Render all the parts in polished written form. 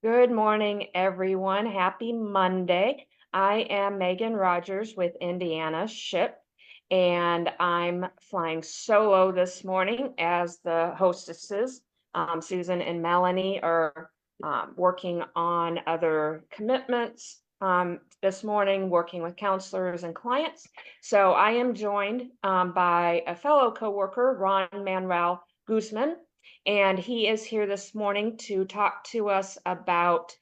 Good morning, everyone. Happy Monday. I am Megan Rogers with Indiana Ship, and I'm flying solo this morning as the hostesses. Susan and Melanie are working on other commitments this morning, working with counselors and clients. So I am joined by a fellow coworker, Ron Manuel Guzman, and he is here this morning to talk to us about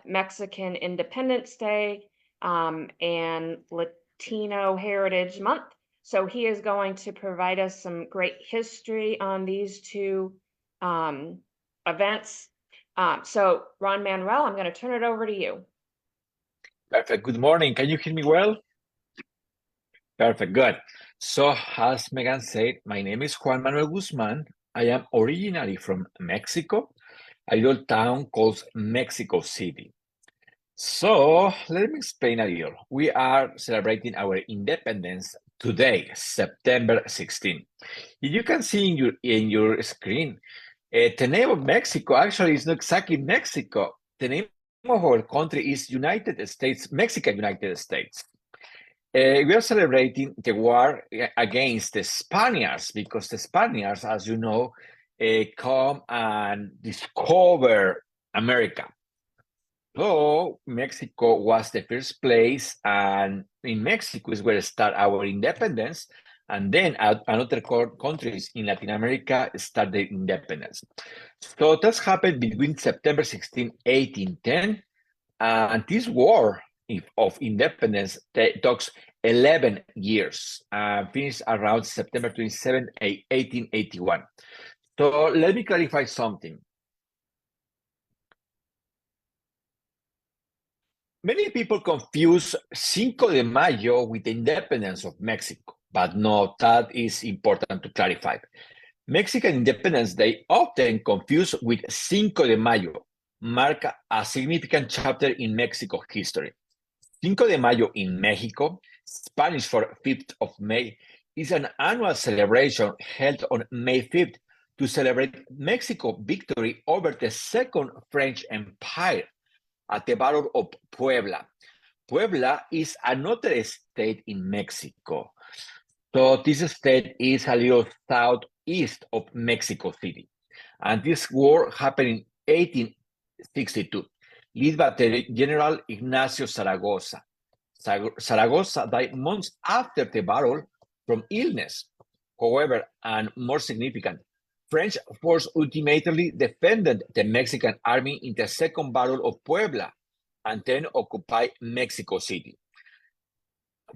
Mexican Independence Day and Latino Heritage Month. So he is going to provide us some great history on these two events. So Ron Manuel, I'm going to turn it over to you. Perfect. Good morning. Can you hear me well? Perfect. Good. So, as Megan said, my name is Juan Manuel Guzman. I am originally from Mexico, a little town called Mexico City. So, let me explain a little. We are celebrating our independence today, September 16. If you can see in your screen, the name of Mexico actually is not exactly Mexico. The name of our country is United States, Mexican United States. We are celebrating the war against the Spaniards because the Spaniards, as you know, come and discover America. So Mexico was the first place, and in Mexico is where start our independence, and then another countries in Latin America start their independence. So that's happened between September 16, 1810, and this war of independence talks 11 years, finished around September 27, 1881. So let me clarify something. Many people confuse Cinco de Mayo with the independence of Mexico, but no, that is important to clarify. Mexican Independence Day, often confused with Cinco de Mayo, mark a significant chapter in Mexico history. Cinco de Mayo in Mexico, Spanish for 5th of May, is an annual celebration held on May 5th to celebrate Mexico's victory over the Second French Empire at the Battle of Puebla. Puebla is another state in Mexico. So this state is a little southeast of Mexico City. And this war happened in 1862, led by the General Ignacio Zaragoza. Zaragoza died months after the battle from illness. However, and more significant, French forces ultimately defended the Mexican army in the Second Battle of Puebla and then occupied Mexico City.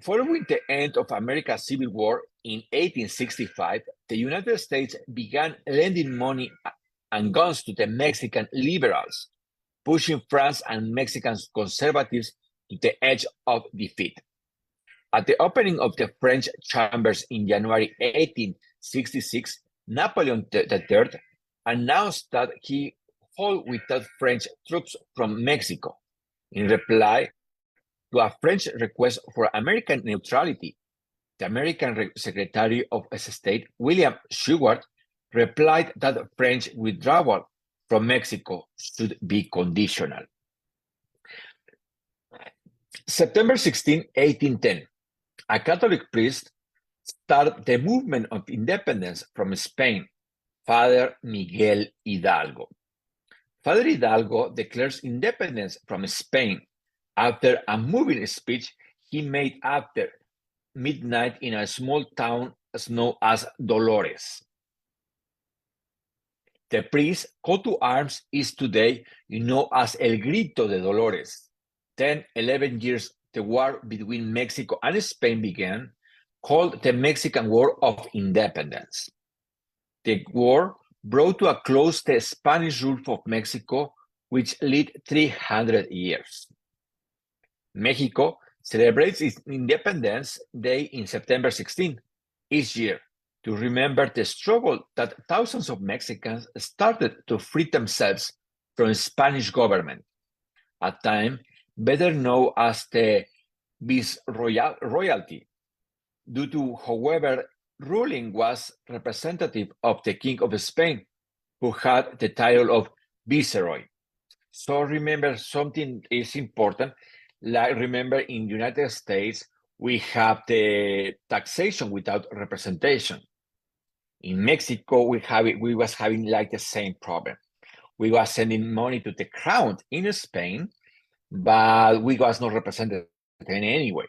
Following the end of America's Civil War in 1865, the United States began lending money and guns to the Mexican liberals, pushing France and Mexican conservatives to the edge of defeat. At the opening of the French chambers in January 1866, Napoleon III announced that he would withdraw French troops from Mexico. In reply to a French request for American neutrality, the American Secretary of State, William Seward, replied that French withdrawal from Mexico should be conditional. September 16, 1810, a Catholic priest started the movement of independence from Spain, Father Miguel Hidalgo. Father Hidalgo declares independence from Spain after a moving speech he made after midnight in a small town known as Dolores. The priest's call to arms is today known as El Grito de Dolores. 11 years the war between Mexico and Spain began, called the Mexican War of Independence. The war brought to a close the Spanish rule of Mexico, which led 300 years. Mexico celebrates its Independence Day in September 16 each year to remember the struggle that thousands of Mexicans started to free themselves from the Spanish government, a time better known as the Viceroyalty, due to, however, ruling was representative of the King of Spain, who had the title of Viceroy. So remember, something is important. Like remember, in the United States, we have the taxation without representation. In Mexico, we was having like the same problem. We was sending money to the crown in Spain, but we was not represented in any way.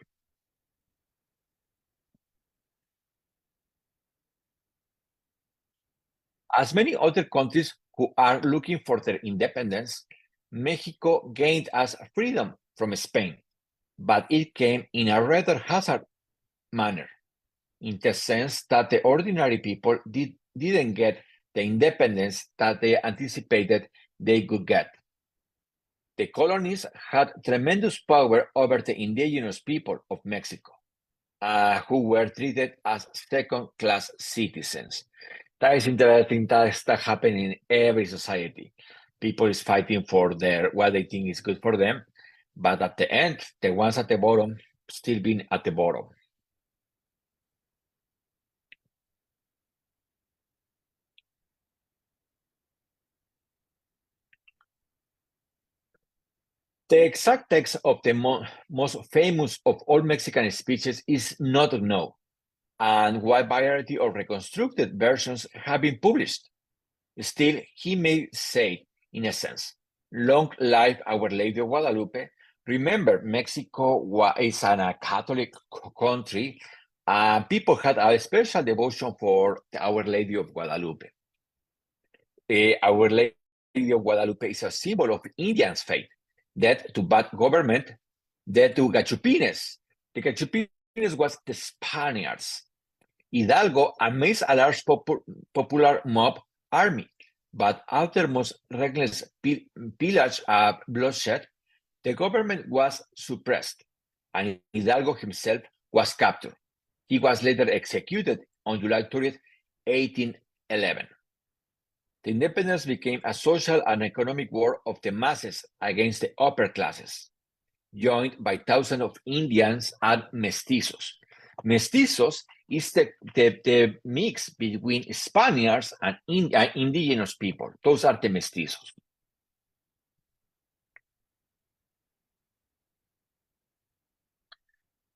As many other countries who are looking for their independence, Mexico gained as freedom from Spain, but it came in a rather hazard manner, in the sense that the ordinary people didn't get the independence that they anticipated they could get. The colonies had tremendous power over the indigenous people of Mexico, who were treated as second-class citizens. That is interesting. That happening in every society. People is fighting for what they think is good for them, but at the end, the ones at the bottom still being at the bottom. The exact text of the most famous of all Mexican speeches is not known, and wide variety of reconstructed versions have been published. Still, he may say, in a sense, long live Our Lady of Guadalupe. Remember, Mexico is a Catholic country, and people had a special devotion for Our Lady of Guadalupe. Our Lady of Guadalupe is a symbol of Indians' faith, death to bad government, death to Gachupines. The Gachupines was the Spaniards. Hidalgo amazed a large popular mob army, but after most reckless pillage and bloodshed, the government was suppressed, and Hidalgo himself was captured. He was later executed on July 30th, 1811. The independence became a social and economic war of the masses against the upper classes, joined by thousands of Indians and mestizos. Mestizos is the mix between Spaniards and indigenous people. Those are the mestizos.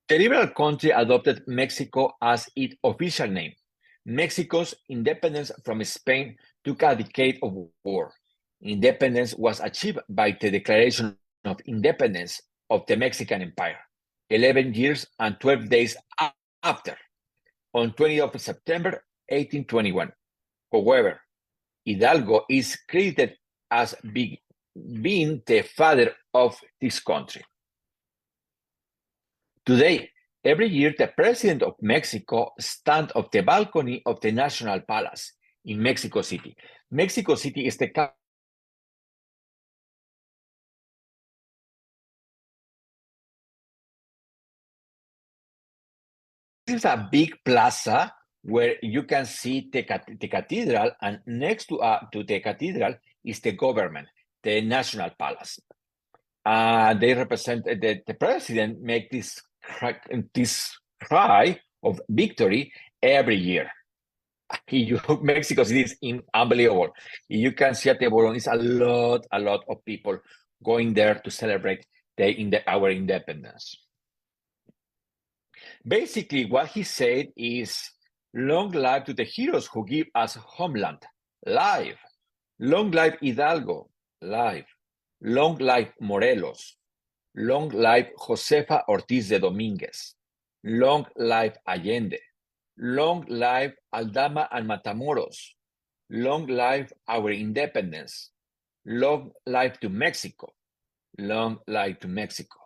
The liberal country adopted Mexico as its official name. Mexico's independence from Spain took a decade of war. Independence was achieved by the Declaration of Independence of the Mexican Empire, 11 years and 12 days after, on 20th of September, 1821. However, Hidalgo is credited as being the father of this country. Today, every year, the president of Mexico stands on the balcony of the National Palace in Mexico City. Mexico City is the This is a big plaza where you can see the cathedral, and next to the cathedral is the government, the National Palace. They represent the president make this cry of victory every year. Mexico City is unbelievable. You can see at the bottom is a lot of people going there to celebrate our independence. Basically, what he said is, long life to the heroes who give us homeland, live. Long life Hidalgo, live. Long life Morelos. Long life Josefa Ortiz de Domínguez. Long life Allende. Long life Aldama and Matamoros. Long life our independence. Long life to Mexico. Long life to Mexico.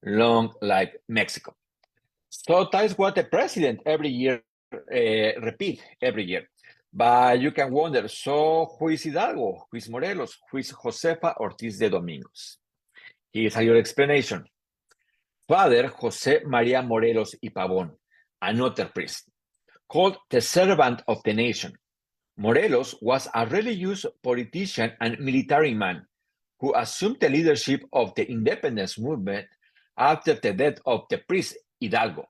Long life Mexico. So that's what the president every year repeat every year. But you can wonder, so who is Hidalgo? Who is Morelos? Who is Josefa Ortiz de Domingos? Here's your explanation. Father José María Morelos y Pavón, another priest, called the servant of the nation. Morelos was a religious politician and military man who assumed the leadership of the independence movement after the death of the priest Hidalgo,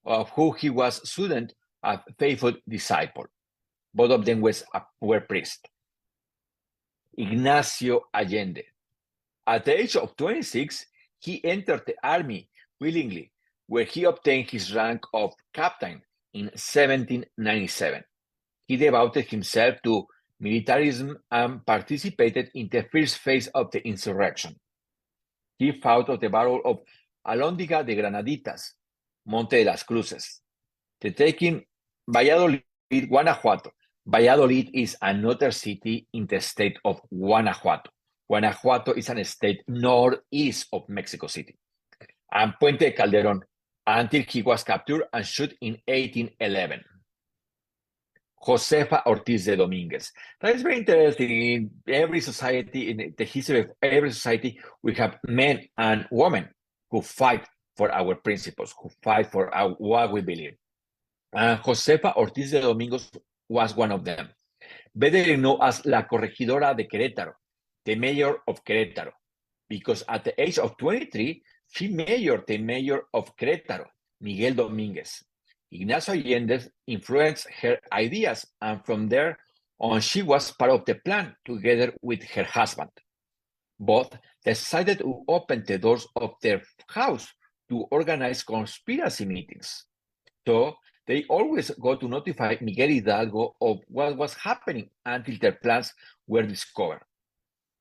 of whom he was student and faithful disciple. Both of them were priests. Ignacio Allende. At the age of 26, he entered the army willingly, where he obtained his rank of captain in 1797. He devoted himself to militarism and participated in the first phase of the insurrection. He fought at the Battle of Alhóndiga de Granaditas, Monte de las Cruces, the taking Valladolid, Guanajuato. Valladolid is another city in the state of Guanajuato. Guanajuato is a state northeast of Mexico City. And Puente de Calderón, until he was captured and shot in 1811. Josefa Ortiz de Domínguez. That is very interesting. In every society, in the history of every society, we have men and women who fight for our principles, who fight for what we believe. Josefa Ortiz de Domínguez was one of them. Better known as La Corregidora de Querétaro, the mayor of Querétaro, because at the age of 23, she majored the mayor of Querétaro, Miguel Domínguez. Ignacio Allende influenced her ideas, and from there on, she was part of the plan together with her husband. Both decided to open the doors of their house to organize conspiracy meetings. So they always go to notify Miguel Hidalgo of what was happening until their plans were discovered.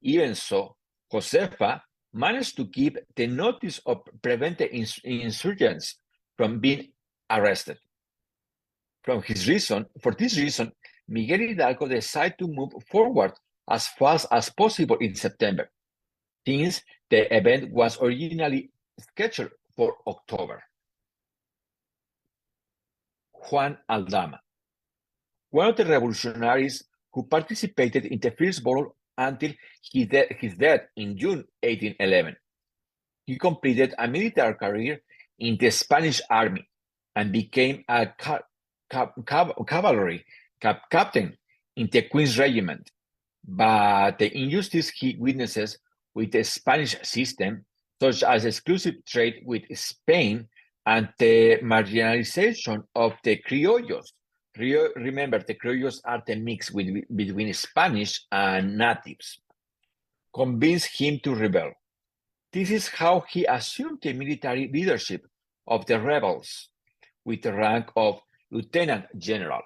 Even so, Josefa managed to keep the notice of prevent the insurgents from being arrested. For this reason, Miguel Hidalgo decided to move forward as fast as possible in September, since the event was originally scheduled for October. Juan Aldama, one of the revolutionaries who participated in the first battle until his death in June 1811. He completed a military career in the Spanish army and became a cavalry captain in the Queen's Regiment. But the injustice he witnesses with the Spanish system, such as exclusive trade with Spain and the marginalization of the criollos. Remember, the criollos are the mix between Spanish and natives, convinced him to rebel. This is how he assumed the military leadership of the rebels with the rank of lieutenant general.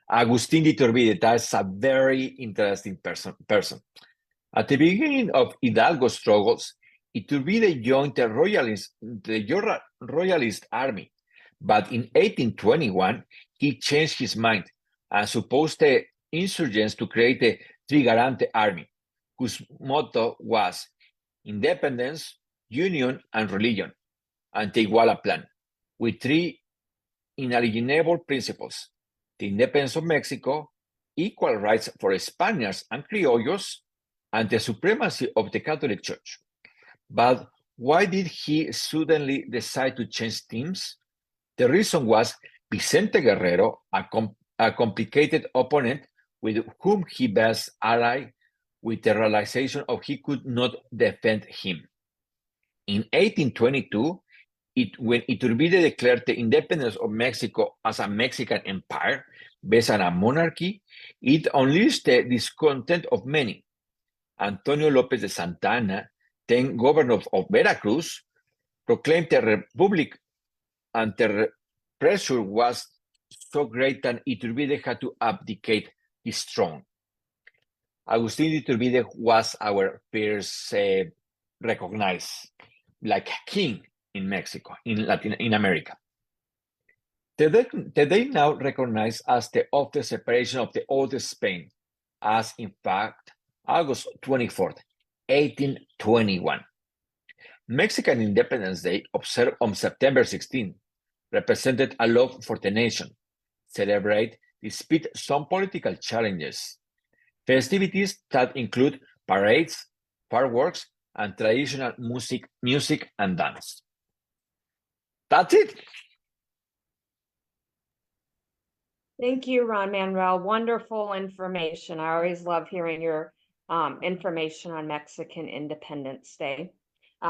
Agustín de Iturbide, that's a very interesting person. At the beginning of Hidalgo's struggles, Iturbide joined the Royalist army, but in 1821, he changed his mind and supposed the insurgents to create the Trigarante army, whose motto was independence, union, and religion, and the Iguala plan, with three inalienable principles: the independence of Mexico, equal rights for Spaniards and criollos, and the supremacy of the Catholic Church. But why did he suddenly decide to change themes? The reason was Vicente Guerrero, a complicated opponent with whom he best allied, with the realization of he could not defend him. In 1822, when Iturbide declared the independence of Mexico as a Mexican empire based on a monarchy, it unleashed the discontent of many. Antonio López de Santa Anna, then governor of Veracruz, proclaimed the republic, and the pressure was so great that Iturbide had to abdicate his throne. Agustín Iturbide was our first recognized like king in Mexico, in America. They now recognized as of the separation of the old Spain, as in fact August 24th, 1821. Mexican Independence Day, observed on September 16, represented a love for the nation, celebrate despite some political challenges. Festivities that include parades, fireworks, and traditional music and dance. That's it. Thank you, Ron Manuel. Wonderful information. I always love hearing your information on Mexican Independence Day.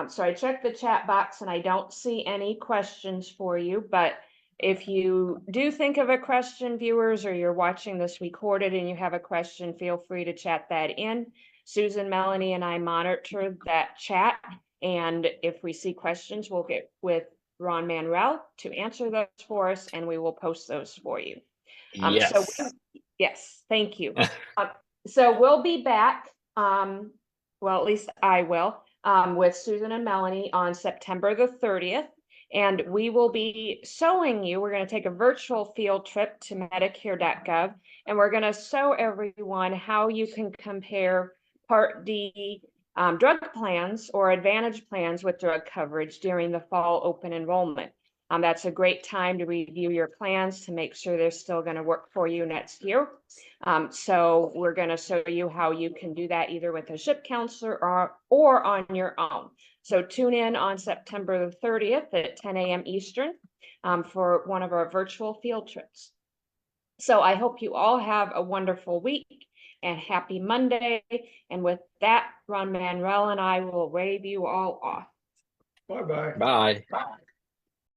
So I checked the chat box and I don't see any questions for you, but if you do think of a question, viewers, or you're watching this recorded and you have a question, feel free to chat that in. Susan, Melanie, and I monitor that chat. And if we see questions, we'll get with Ron Manuel to answer those for us, and we will post those for you. Yes. Yes, thank you. So we'll be back, well, at least I will, with Susan and Melanie on September the 30th. And we will be showing you, we're going to take a virtual field trip to Medicare.gov, and we're going to show everyone how you can compare Part D drug plans or Advantage plans with drug coverage during the fall open enrollment. That's a great time to review your plans to make sure they're still going to work for you next year. So we're going to show you how you can do that either with a SHIP counselor or on your own. So tune in on September the 30th at 10 a.m. Eastern for one of our virtual field trips. So I hope you all have a wonderful week and happy Monday. And with that, Ron Manuel and I will wave you all off. Bye-bye. Bye. Bye.